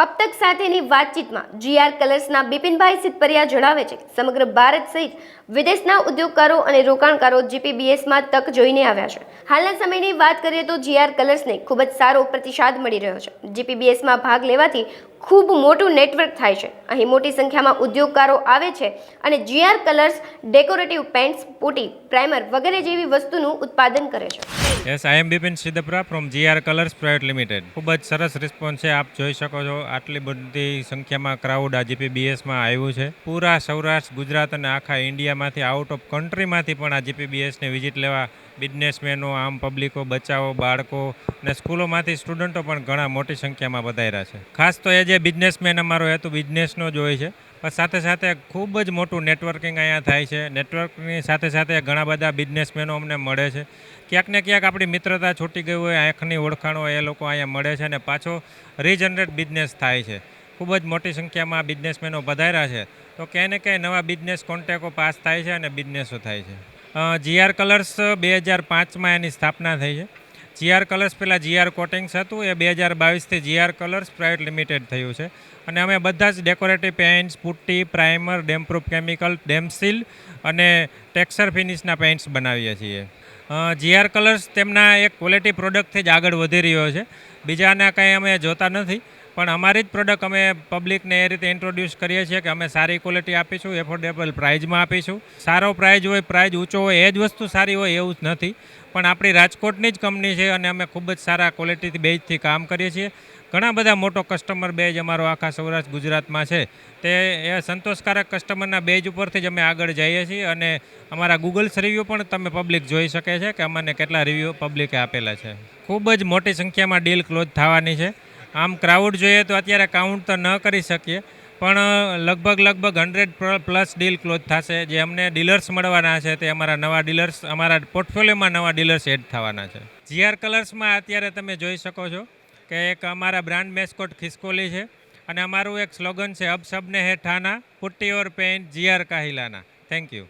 अब तक સાથેની વાતચીતમાં જીઆર કલર્સના બિપિનભાઈ સિદ્ધપરિયા જણાવે છે કે સમગ્ર ભારત સહિત વિદેશના ઉદ્યોગકારો અને રોકાણકારો જીપીબીએસમાં તક જોઈને આવ્યા છે. હાલના સમયની વાત કરીએ તો જીઆર કલર્સને ખૂબ જ સારો પ્રતિસાદ મળી રહ્યો છે. જીપીબીએસમાં ભાગ લેવાથી ખૂબ મોટું નેટવર્ક થાય છે. અહીં મોટી સંખ્યામાં ઉદ્યોગકારો આવે છે અને GR colours decorative paints, putty, primer વગેરે જેવી વસ્તુનું ઉત્પાદન કરે છે. Yes, I am Bipin Siddhpara from GR colours private limited. ખૂબ જ સરસ રિસ્પોન્સ છે. આપ જોઈ શકો છો આટલી બધી સંખ્યામાં ક્રાઉડ આ જીપીબીએસમાં આવ્યું છે. પૂરા સૌરાષ્ટ્ર, ગુજરાત અને આખા ઇન્ડિયામાંથી, આઉટ ઓફ કન્ટ્રીમાંથી પણ આ જીપીબીએસની વિઝિટ લેવા બિઝનેસમેનો, આમ પબ્લિકો, બચ્ચાઓ, બાળકો અને સ્કૂલોમાંથી સ્ટુડન્ટો પણ ઘણા મોટી સંખ્યામાં વધાર્યા છે. ખાસ તો એ જે બિઝનેસમેન, અમારો હેતુ બિઝનેસનો જ હોય છે, પણ સાથે સાથે ખૂબ જ મોટું નેટવર્કિંગ અહીંયા થાય છે. નેટવર્કની સાથે સાથે ઘણા બધા બિઝનેસમેનો અમને મળે છે. ક્યાંક ને ક્યાંક આપણી મિત્રતા છૂટી ગઈ હોય, આંખની ઓળખાણો, એ લોકો અહીંયા મળે છે અને પાછો રીજનરેટ બિઝનેસ થાય છે. ખૂબ જ મોટી સંખ્યામાં બિઝનેસમેનો વધાર્યા છે, તો ક્યાંય ને ક્યાંય નવા બિઝનેસ કોન્ટેકો પાસ થાય છે અને બિઝનેસો થાય છે. જીઆર કલર્સ 2005માં એની સ્થાપના થઈ છે. જીઆર કલર્સ પહેલાં જીઆર કોટિંગ્સ હતું, એ 2022થી જીઆર કલર્સ પ્રાઇવેટ લિમિટેડ થયું છે. અને અમે બધા જ ડેકોરેટિવ પેઇન્ટ્સ, પુટ્ટી, પ્રાઇમર, ડેમપ્રૂફ કેમિકલ, ડેમસીલ અને ટેક્સચર ફિનિશના પેઇન્ટ્સ બનાવીએ છીએ. જીઆર કલર્સ તેમના એક ક્વોલિટી પ્રોડક્ટથી જ આગળ વધી રહ્યો છે. બીજાના કંઈ અમે જોતા નથી, પણ અમારી જ પ્રોડક્ટ અમે પબ્લિકને એ રીતે ઇન્ટ્રોડ્યુસ કરીએ છીએ કે અમે સારી ક્વોલિટી આપીશું, એફોર્ડેબલ પ્રાઇઝમાં આપીશું. સારો પ્રાઇઝ હોય, પ્રાઇઝ ઊંચો હોય, એ જ વસ્તુ સારી હોય એવું જ નથી. પણ આપણી રાજકોટની જ કંપની છે અને અમે ખૂબ જ સારા ક્વોલિટીથી બેઝથી કામ કરીએ છીએ. ઘણા બધા મોટો કસ્ટમર બેઝ અમારો આખા સૌરાષ્ટ્ર ગુજરાતમાં છે. તે એ સંતોષકારક કસ્ટમરના બેઝ ઉપરથી જ અમે આગળ જઈએ છીએ અને અમારા ગૂગલ્સ રિવ્યૂ પણ તમે પબ્લિક જોઈ શકે છે કે અમને કેટલા રિવ્યૂ પબ્લિકે આપેલા છે. ખૂબ જ મોટી સંખ્યામાં ડીલ ક્લોઝ થવાની છે. આમ ક્રાઉડ જોઈએ તો અત્યારે કાઉન્ટ તો ન કરી શકીએ, પણ લગભગ 100+ ડીલ ક્લોઝ થશે. જે અમને ડીલર્સ મળવાના છે તે અમારા નવા ડીલર્સ, અમારા પોર્ટફોલિયોમાં નવા ડીલર્સ એડ થવાના છે. જીઆર કલર્સમાં અત્યારે તમે જોઈ શકો છો કે એક અમારા બ્રાન્ડ મેસ્કોટ ખિસકોલી છે અને અમારું એક સ્લોગન છે, અબ સબને હે ઠાના, પુટ્ટી ઓર પેઇન્ટ જીઆર કાહિલાના. Thank you.